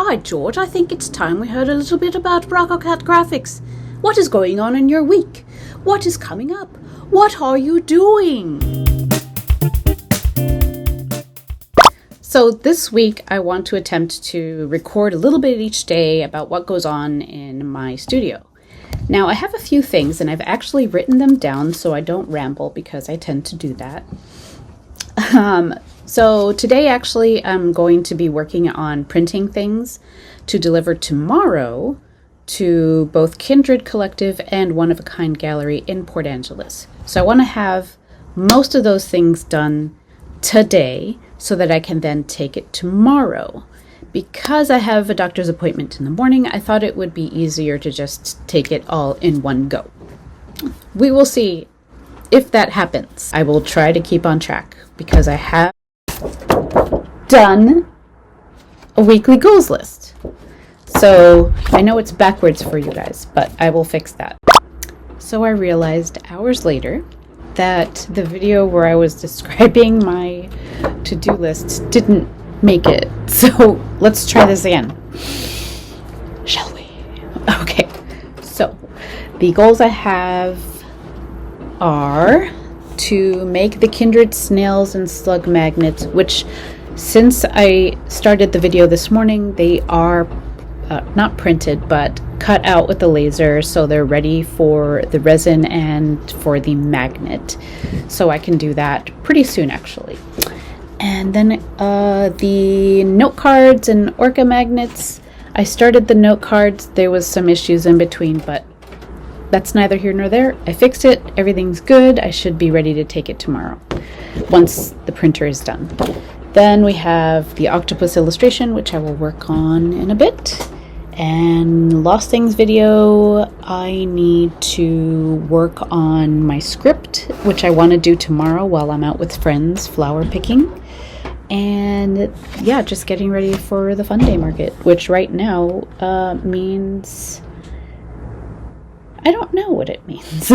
By George, I think it's time we heard a little bit about Broccokat Graphics. What is going on in your week? What is coming up? What are you doing? So this week I want to attempt to record a little bit each day about what goes on in my studio. Now I have a few things and I've actually written them down so I don't ramble because I tend to do that. So today actually I'm going to be working on printing things to deliver tomorrow to both Kindred Collective and One of a Kind Gallery in Port Angeles. So I want to have most of those things done today so that I can then take it tomorrow. Because I have a doctor's appointment in the morning, I thought it would be easier to just take it all in one go. We will see if that happens. I will try to keep on track because I have done a weekly goals list. So I know it's backwards for you guys, but I will fix that. So I realized hours later that the video where I was describing my to-do list didn't make it. So let's try this again. Shall we? Okay. So the goals I have are to make the Kindred snails and slug magnets, which since I started the video this morning, they are not printed, but cut out with the laser, so they're ready for the resin and for the magnet. So I can do that pretty soon, actually. And then the note cards and orca magnets. I started the note cards. There was some issues in between, but that's neither here nor there. I fixed it. Everything's good. I should be ready to take it tomorrow once the printer is done. Then we have the octopus illustration, which I will work on in a bit. And Lost Things video, I need to work on my script, which I want to do tomorrow while I'm out with friends flower picking. And yeah, just getting ready for the Fun Day Market, which right now means... I don't know what it means.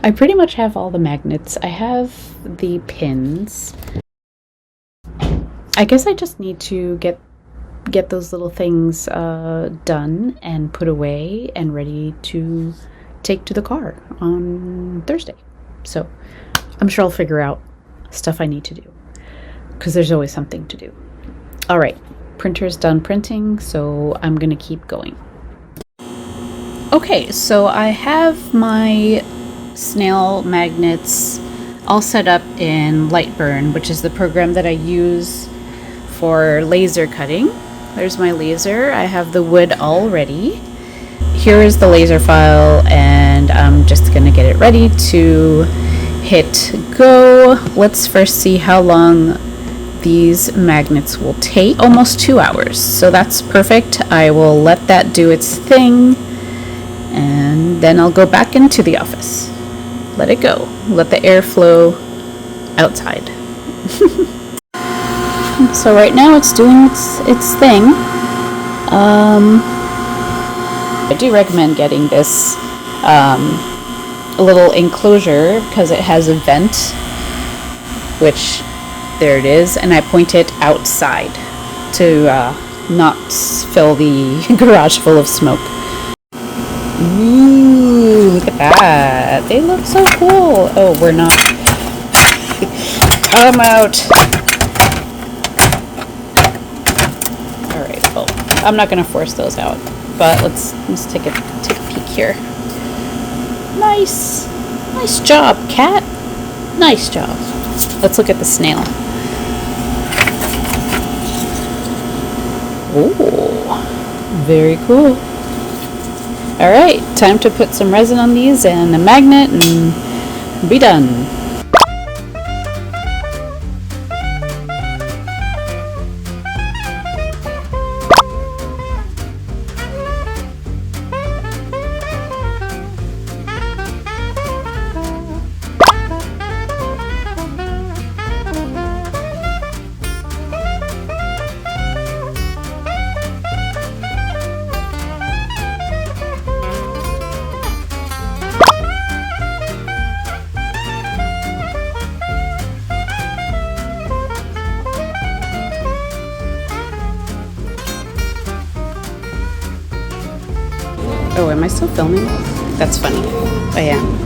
I pretty much have all the magnets. I have the pins. I guess I just need to get those little things done and put away and ready to take to the car on Thursday. So I'm sure I'll figure out stuff I need to do because there's always something to do. All right, printer's done printing, so I'm gonna keep going. Okay, so I have my snail magnets all set up in Lightburn, which is the program that I use for laser cutting. There's my laser. I have the wood all ready. Here is the laser file, and I'm just going to get it ready to hit go. Let's first see how long these magnets will take. Almost 2 hours, so that's perfect. I will let that do its thing, and then I'll go back into the office. Let it go. Let the air flow outside. So right now it's doing its thing. I do recommend getting this little enclosure because it has a vent, which there it is, and I point it outside to not fill the garage full of smoke. Ooh, look at that. They look so cool. Oh, we're not. Come out. Alright, well, I'm not going to force those out, but let's take a peek here. Nice. Nice job, cat. Nice job. Let's look at the snail. Oh, very cool. Alright, time to put some resin on these and a magnet and be done. Oh, am I still filming? That's funny. I am.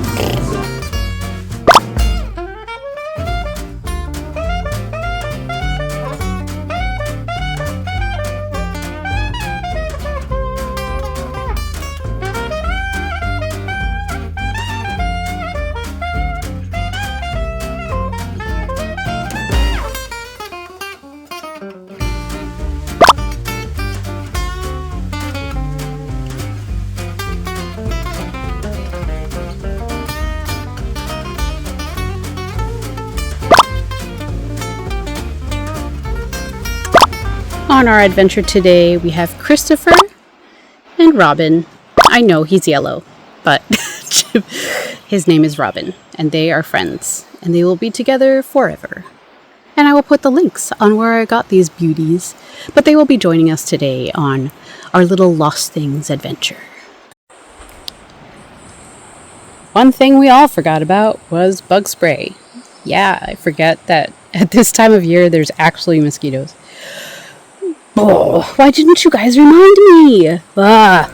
On our adventure today, we have Christopher and Robin. I know he's yellow, but his name is Robin, and they are friends, and they will be together forever. And I will put the links on where I got these beauties, but they will be joining us today on our little Lost Things adventure. One thing we all forgot about was bug spray. Yeah, I forget that at this time of year there's actually mosquitoes. Oh, why didn't you guys remind me? Ah.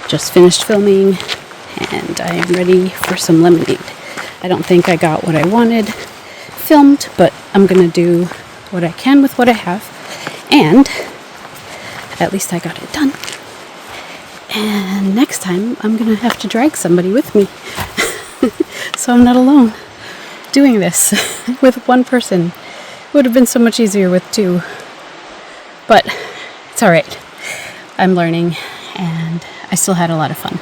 Just finished filming, and I am ready for some lemonade. I don't think I got what I wanted filmed, but I'm gonna do what I can with what I have, and at least I got it done. And next time I'm gonna have to drag somebody with me so I'm not alone doing this with one person. It would have been so much easier with two, but it's all right. I'm learning, and I still had a lot of fun.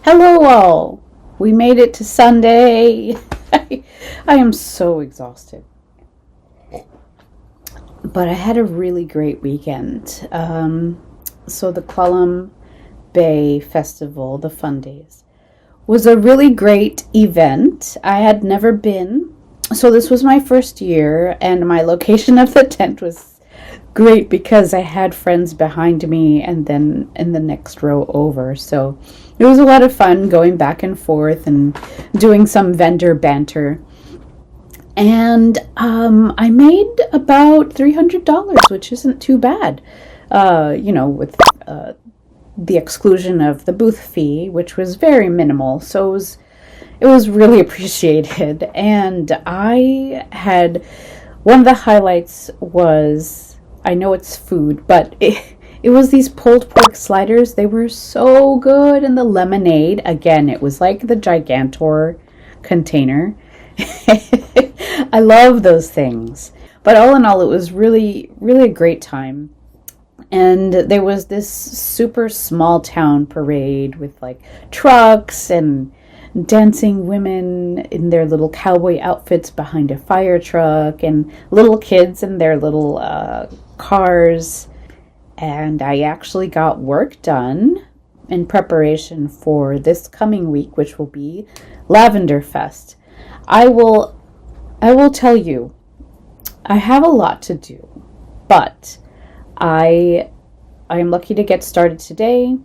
Hello all! We made it to Sunday. I am so exhausted. But I had a really great weekend. So the Clallam Bay Festival, the Fundays, was a really great event. I had never been. So this was my first year, and my location of the tent was great because I had friends behind me and then in the next row over. So it was a lot of fun going back and forth and doing some vendor banter. And I made about $300, which isn't too bad, with the exclusion of the booth fee, which was very minimal. So it was really appreciated. And I had, one of the highlights was, I know it's food, but it was these pulled pork sliders. They were so good. And the lemonade, again, it was like the Gigantor container. I love those things. But all in all, it was really, really a great time. And there was this super small town parade with like trucks and dancing women in their little cowboy outfits behind a fire truck and little kids in their little cars. And I actually got work done in preparation for this coming week, which will be Lavender Fest. I will tell you, I have a lot to do, but I am lucky to get started today.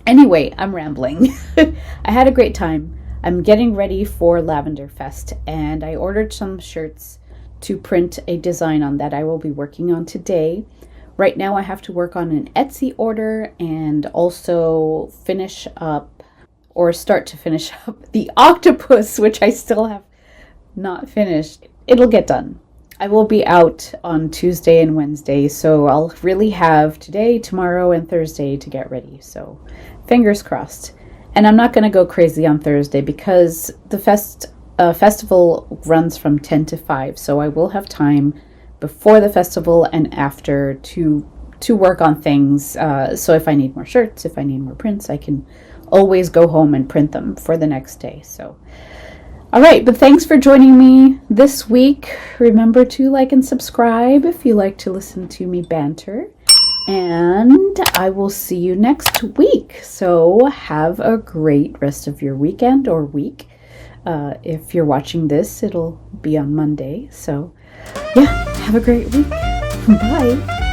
Anyway, I'm rambling. I had a great time. I'm getting ready for Lavender Fest, and I ordered some shirts to print a design on that I will be working on today. Right now I have to work on an Etsy order and also start to finish up the octopus, which I still have not finished. It'll get done. I will be out on Tuesday and Wednesday, so I'll really have today, tomorrow, and Thursday to get ready. So fingers crossed. And I'm not going to go crazy on Thursday because the fest festival runs from 10 to 5, so I will have time before the festival and after to work on things. So if I need more shirts, if I need more prints, I can always go home and print them for the next day. So all right, but thanks for joining me this week. Remember to like and subscribe if you like to listen to me banter. And I will see you next week. So have a great rest of your weekend or week. If you're watching this, it'll be on Monday. So yeah, have a great week. Bye.